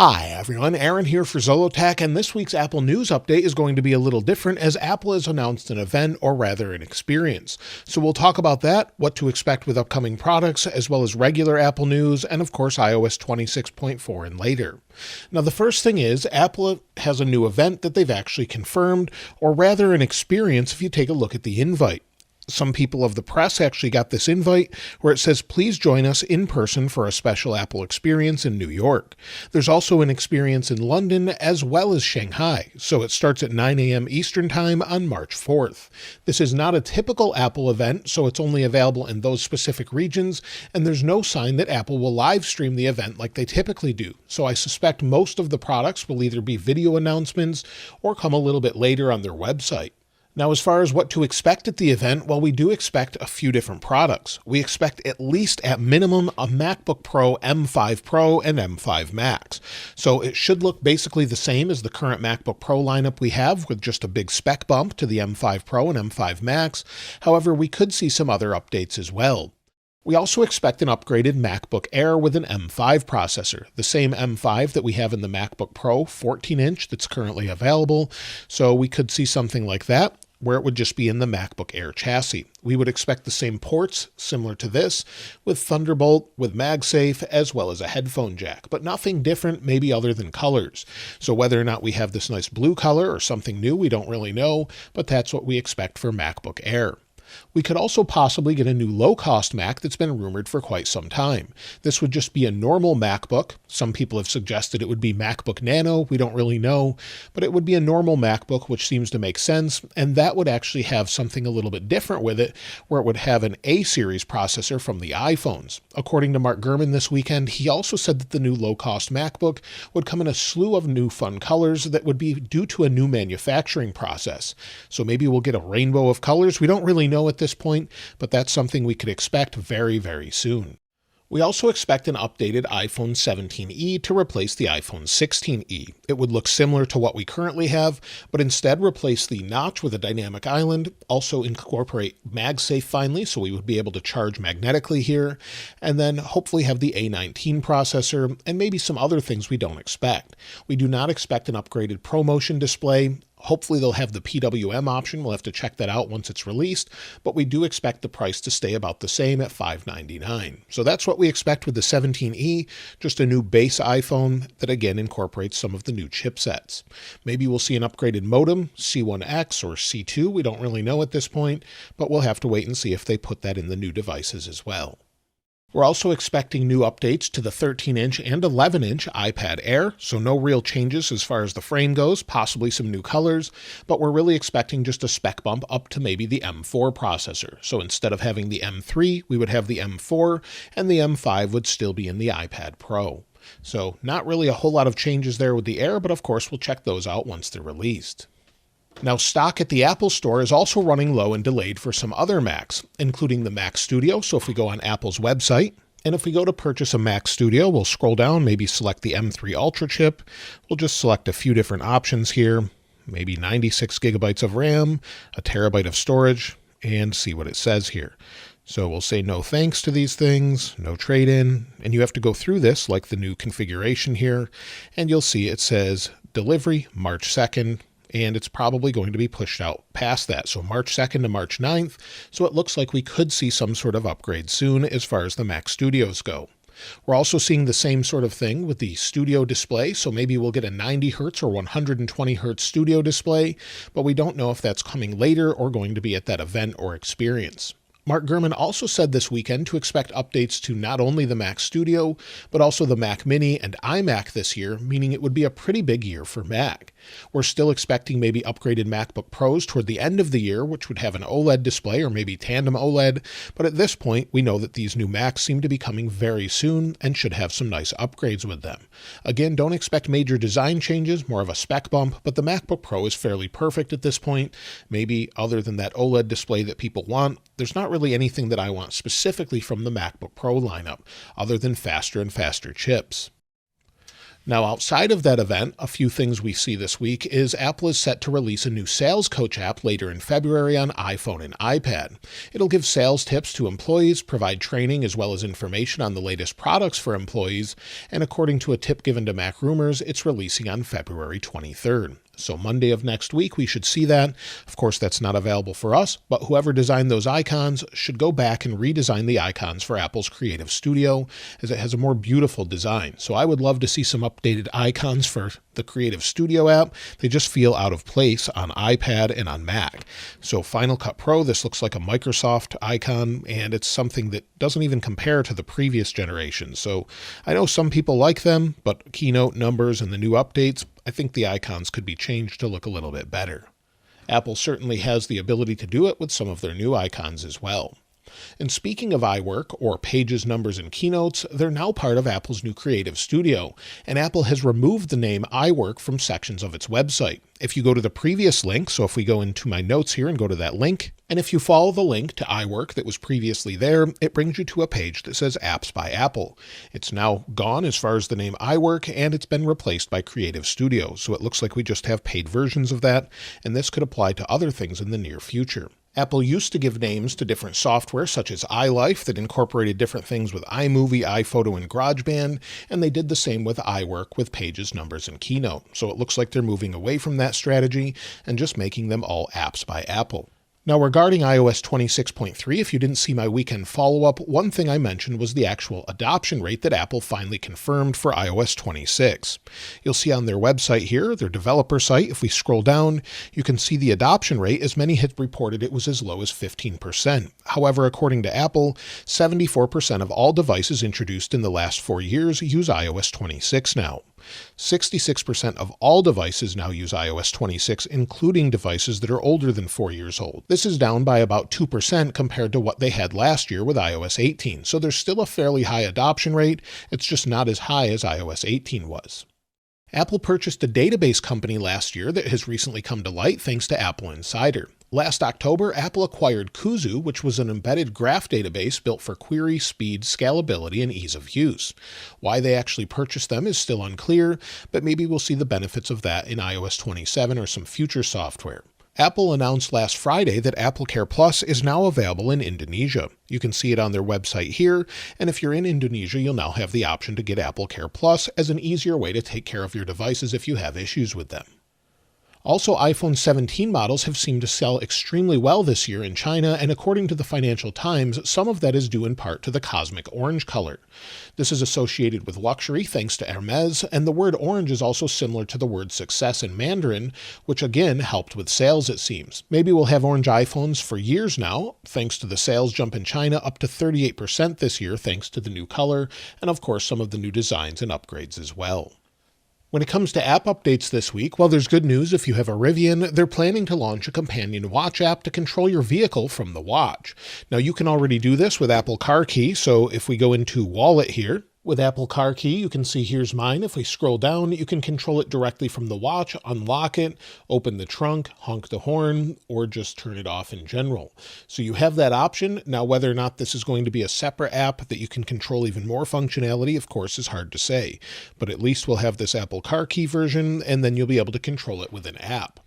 Hi everyone, Aaron here for Zollotech, and this week's Apple News update is going to be a little different as Apple has announced an event, or rather an experience. So we'll talk about that, what to expect with upcoming products, as well as regular Apple news, and of course iOS 26.4 and later. Now the first thing is, Apple has a new event that they've actually confirmed, or rather an experience if you take a look at the invite. Some people of the press actually got this invite where it says, please join us in person for a special Apple experience in New York. There's also an experience in London as well as Shanghai. So it starts at 9 a.m. Eastern Time on March 4th. This is not a typical Apple event, so it's only available in those specific regions, and there's no sign that Apple will live stream the event like they typically do. So I suspect most of the products will either be video announcements or come a little bit later on their website. Now, as far as what to expect at the event, well, we do expect a few different products. We expect at least at minimum a MacBook Pro, M5 Pro, and M5 Max. So it should look basically the same as the current MacBook Pro lineup we have, with just a big spec bump to the M5 Pro and M5 Max. However, we could see some other updates as well. We also expect an upgraded MacBook Air with an M5 processor, the same M5 that we have in the MacBook Pro 14-inch that's currently available. So we could see something like that, where it would just be in the MacBook Air chassis. We would expect the same ports, similar to this, with Thunderbolt, with MagSafe, as well as a headphone jack, but nothing different, maybe other than colors. So whether or not we have this nice blue color or something new, we don't really know, but that's what we expect for MacBook Air. We could also possibly get a new low-cost Mac that's been rumored for quite some time. This would just be a normal MacBook. Some people have suggested it would be MacBook Nano. We don't really know, but it would be a normal MacBook, which seems to make sense, and that would actually have something a little bit different with it, where it would have an A-series processor from the iPhones. According to Mark Gurman this weekend, he also said that the new low-cost MacBook would come in a slew of new fun colors that would be due to a new manufacturing process. So maybe we'll get a rainbow of colors. We don't really know at this point, but that's something we could expect very, very soon. We also expect an updated iPhone 17e to replace the iPhone 16e. It would look similar to what we currently have, but instead replace the notch with a dynamic island, also incorporate MagSafe finally, so we would be able to charge magnetically here, and then hopefully have the A19 processor, and maybe some other things we don't expect. We do not expect an upgraded ProMotion display. Hopefully they'll have the PWM option. We'll have to check that out once it's released, but we do expect the price to stay about the same at $599. So that's what we expect with the 17e, just a new base iPhone that again incorporates some of the new chipsets. Maybe we'll see an upgraded modem, C1X or C2, we don't really know at this point, but we'll have to wait and see if they put that in the new devices as well. We're also expecting new updates to the 13-inch and 11-inch iPad Air, so no real changes as far as the frame goes, possibly some new colors, but we're really expecting just a spec bump up to maybe the M4 processor. So instead of having the M3, we would have the M4, and the M5 would still be in the iPad Pro. So not really a whole lot of changes there with the Air, but of course we'll check those out once they're released. Now, stock at the Apple Store is also running low and delayed for some other Macs, including the Mac Studio. So if we go on Apple's website, and if we go to purchase a Mac Studio, we'll scroll down, maybe select the M3 Ultra chip. We'll just select a few different options here, maybe 96 gigabytes of RAM, a terabyte of storage, and see what it says here. So we'll say no thanks to these things, no trade-in, and you have to go through this like the new configuration here, and you'll see it says delivery March 2nd, and it's probably going to be pushed out past that. So March 2nd to March 9th. So it looks like we could see some sort of upgrade soon as far as the Mac Studios go. We're also seeing the same sort of thing with the studio display. So maybe we'll get a 90 Hertz or 120 Hertz studio display, but we don't know if that's coming later or going to be at that event or experience. Mark Gurman also said this weekend to expect updates to not only the Mac Studio, but also the Mac Mini and iMac this year, meaning it would be a pretty big year for Mac. We're still expecting maybe upgraded MacBook Pros toward the end of the year, which would have an OLED display or maybe tandem OLED, but at this point, we know that these new Macs seem to be coming very soon and should have some nice upgrades with them. Again, don't expect major design changes, more of a spec bump, but the MacBook Pro is fairly perfect at this point. Maybe other than that OLED display that people want, there's not really anything that I want specifically from the MacBook Pro lineup, other than faster and faster chips. Now, outside of that event, a few things we see this week is Apple is set to release a new sales coach app later in February on iPhone and iPad. It'll give sales tips to employees, provide training as well as information on the latest products for employees, and according to a tip given to Mac Rumors, it's releasing on February 23rd. So Monday of next week, we should see that. Of course, that's not available for us, but whoever designed those icons should go back and redesign the icons for Apple's Creative Studio, as it has a more beautiful design. So I would love to see some updated icons for the Creative Studio app. They just feel out of place on iPad and on Mac. So Final Cut Pro, this looks like a Microsoft icon, and it's something that doesn't even compare to the previous generation. So I know some people like them, but Keynote, Numbers, and the new updates, I think the icons could be changed to look a little bit better. Apple certainly has the ability to do it with some of their new icons as well. And speaking of iWork, or Pages, Numbers, and Keynotes, they're now part of Apple's new Creative Studio, and Apple has removed the name iWork from sections of its website. If you go to the previous link, so if we go into my notes here and go to that link, and if you follow the link to iWork that was previously there, it brings you to a page that says Apps by Apple. It's now gone as far as the name iWork, and it's been replaced by Creative Studio, so it looks like we just have paid versions of that, and this could apply to other things in the near future. Apple used to give names to different software such as iLife that incorporated different things with iMovie, iPhoto, and GarageBand, and they did the same with iWork with Pages, Numbers, and Keynote. So it looks like they're moving away from that strategy and just making them all Apps by Apple. Now, regarding iOS 26.3, if you didn't see my weekend follow-up, one thing I mentioned was the actual adoption rate that Apple finally confirmed for iOS 26. You'll see on their website here, their developer site, if we scroll down, you can see the adoption rate, as many had reported it was as low as 15%. However, according to Apple, 74% of all devices introduced in the last 4 years use iOS 26 now. 66% of all devices now use iOS 26, including devices that are older than 4 years old. This is down by about 2% compared to what they had last year with iOS 18, so there's still a fairly high adoption rate. It's just not as high as iOS 18 was. Apple purchased a database company last year that has recently come to light thanks to Apple Insider. Last October, Apple acquired Kuzu, which was an embedded graph database built for query, speed, scalability, and ease of use. Why they actually purchased them is still unclear, but maybe we'll see the benefits of that in iOS 27 or some future software. Apple announced last Friday that AppleCare Plus is now available in Indonesia. You can see it on their website here, and if you're in Indonesia, you'll now have the option to get AppleCare Plus as an easier way to take care of your devices if you have issues with them. Also, iPhone 17 models have seemed to sell extremely well this year in China, and according to the Financial Times, some of that is due in part to the cosmic orange color. This is associated with luxury thanks to Hermes, and the word orange is also similar to the word success in Mandarin, which again helped with sales, it seems. Maybe we'll have orange iPhones for years now, thanks to the sales jump in China up to 38% this year thanks to the new color, and of course some of the new designs and upgrades as well. When it comes to app updates this week, well, there's good news if you have a Rivian. They're planning to launch a companion watch app to control your vehicle from the watch. Now, you can already do this with Apple Car Key, so if we go into Wallet here, with Apple Car Key, you can see here's mine. If we scroll down, you can control it directly from the watch, unlock it, open the trunk, honk the horn, or just turn it off in general. So you have that option. Now, whether or not this is going to be a separate app that you can control even more functionality, of course, is hard to say. But at least we'll have this Apple Car Key version, and then you'll be able to control it with an app.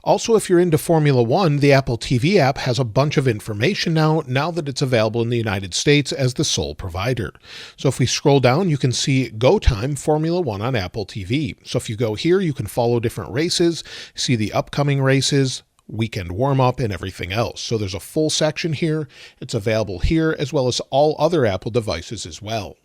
Also, if you're into Formula One, the Apple TV app has a bunch of information now that it's available in the United States as the sole provider. So if we scroll down, you can see Go Time Formula One on Apple TV. So if you go here, you can follow different races, see the upcoming races, weekend warm-up, and everything else. So there's a full section here. It's available here as well as all other Apple devices as well.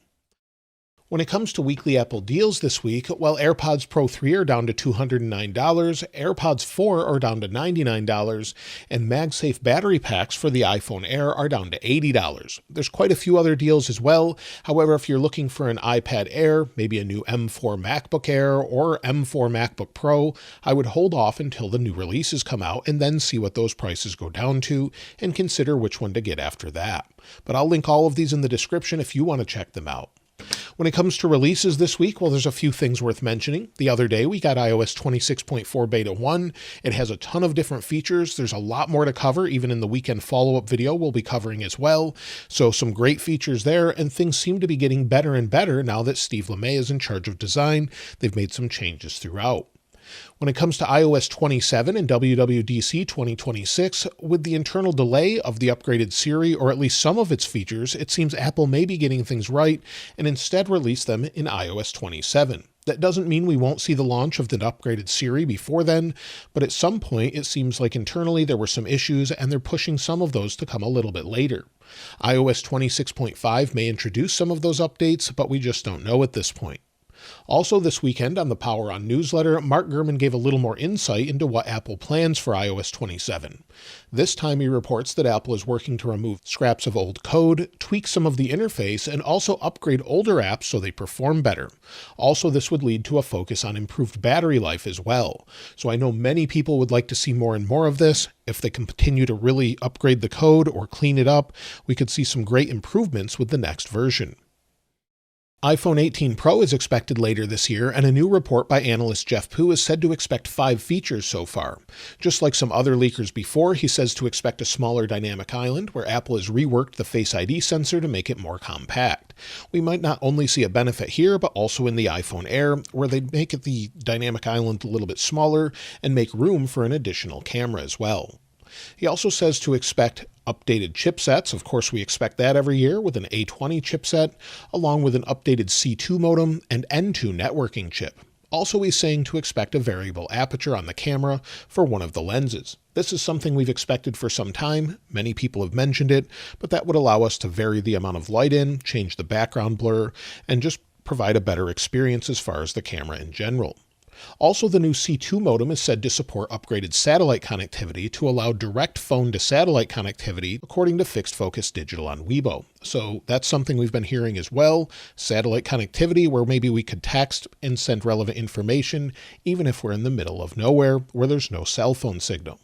When it comes to weekly Apple deals this week, well, AirPods Pro 3 are down to $209, AirPods 4 are down to $99, and MagSafe battery packs for the iPhone Air are down to $80. There's quite a few other deals as well. However, if you're looking for an iPad Air, maybe a new M4 MacBook Air or M4 MacBook Pro, I would hold off until the new releases come out and then see what those prices go down to and consider which one to get after that. But I'll link all of these in the description if you want to check them out. When it comes to releases this week, well, there's a few things worth mentioning. The other day, we got iOS 26.4 Beta 1. It has a ton of different features. There's a lot more to cover, even in the weekend follow-up video we'll be covering as well. So some great features there, and things seem to be getting better and better now that Steve LeMay is in charge of design. They've made some changes throughout. When it comes to iOS 27 and WWDC 2026, with the internal delay of the upgraded Siri, or at least some of its features, it seems Apple may be getting things right and instead release them in iOS 27. That doesn't mean we won't see the launch of the upgraded Siri before then, but at some point it seems like internally there were some issues and they're pushing some of those to come a little bit later. iOS 26.5 may introduce some of those updates, but we just don't know at this point. Also this weekend on the Power On newsletter, Mark Gurman gave a little more insight into what Apple plans for iOS 27. This time he reports that Apple is working to remove scraps of old code, tweak some of the interface, and also upgrade older apps so they perform better. Also, this would lead to a focus on improved battery life as well. So I know many people would like to see more and more of this. If they can continue to really upgrade the code or clean it up, we could see some great improvements with the next version. iPhone 18 Pro is expected later this year, and a new report by analyst Jeff Poo is said to expect 5 features so far. Just like some other leakers before, he says to expect a smaller dynamic island, where Apple has reworked the Face ID sensor to make it more compact. We might not only see a benefit here, but also in the iPhone Air, where they make it the dynamic island a little bit smaller and make room for an additional camera as well. He also says to expect updated chipsets. Of course, we expect that every year with an A20 chipset, along with an updated C2 modem and N2 networking chip. Also, he's saying to expect a variable aperture on the camera for one of the lenses. This is something we've expected for some time. Many people have mentioned it, but that would allow us to vary the amount of light in, change the background blur, and just provide a better experience as far as the camera in general. Also, the new C2 modem is said to support upgraded satellite connectivity to allow direct phone-to-satellite connectivity, according to Fixed Focus Digital on Weibo. So that's something we've been hearing as well, satellite connectivity where maybe we could text and send relevant information, even if we're in the middle of nowhere where there's no cell phone signal.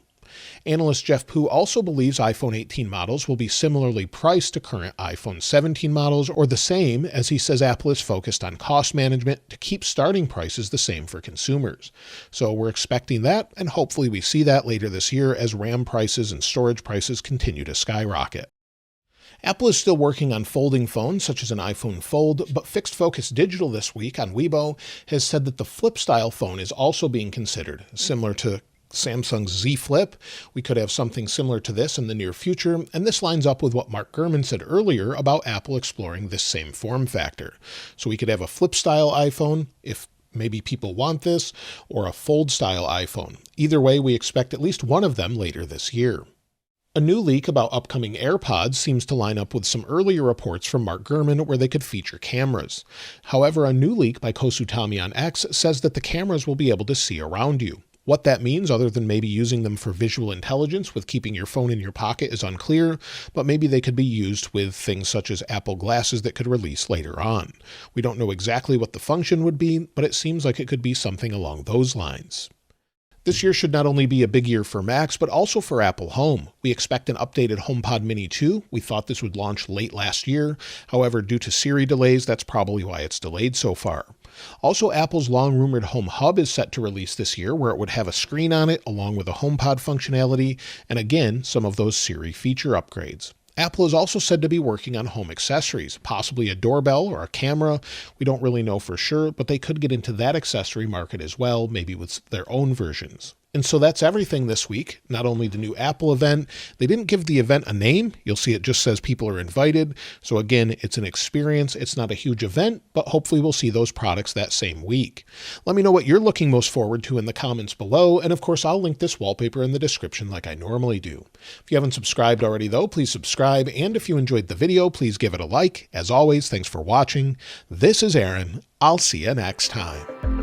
Analyst Jeff Poo also believes iPhone 18 models will be similarly priced to current iPhone 17 models, or the same, as he says Apple is focused on cost management to keep starting prices the same for consumers. So we're expecting that, and hopefully we see that later this year as RAM prices and storage prices continue to skyrocket. Apple is still working on folding phones such as an iPhone Fold, but Fixed Focus Digital this week on Weibo has said that the flip-style phone is also being considered, similar to Samsung's Z Flip. We could have something similar to this in the near future, and this lines up with what Mark Gurman said earlier about Apple exploring this same form factor. So we could have a flip-style iPhone, if maybe people want this, or a fold-style iPhone. Either way, we expect at least one of them later this year. A new leak about upcoming AirPods seems to line up with some earlier reports from Mark Gurman where they could feature cameras. However, a new leak by Kosutami on X says that the cameras will be able to see around you. What that means, other than maybe using them for visual intelligence with keeping your phone in your pocket, is unclear, but maybe they could be used with things such as Apple glasses that could release later on. We don't know exactly what the function would be, but it seems like it could be something along those lines. This year should not only be a big year for Macs, but also for Apple Home. We expect an updated HomePod Mini 2. We thought this would launch late last year. However, due to Siri delays, that's probably why it's delayed so far. Also, Apple's long-rumored Home Hub is set to release this year, where it would have a screen on it along with a HomePod functionality, and again, some of those Siri feature upgrades. Apple is also said to be working on home accessories, possibly a doorbell or a camera. We don't really know for sure, but they could get into that accessory market as well, maybe with their own versions. And so that's everything this week. Not only the new Apple event, they didn't give the event a name. You'll see it just says people are invited. So again, it's an experience. It's not a huge event, but hopefully we'll see those products that same week. Let me know what you're looking most forward to in the comments below. And of course, I'll link this wallpaper in the description like I normally do. If you haven't subscribed already though, please subscribe. And if you enjoyed the video, please give it a like. As always, thanks for watching. This is Aaron. I'll see you next time.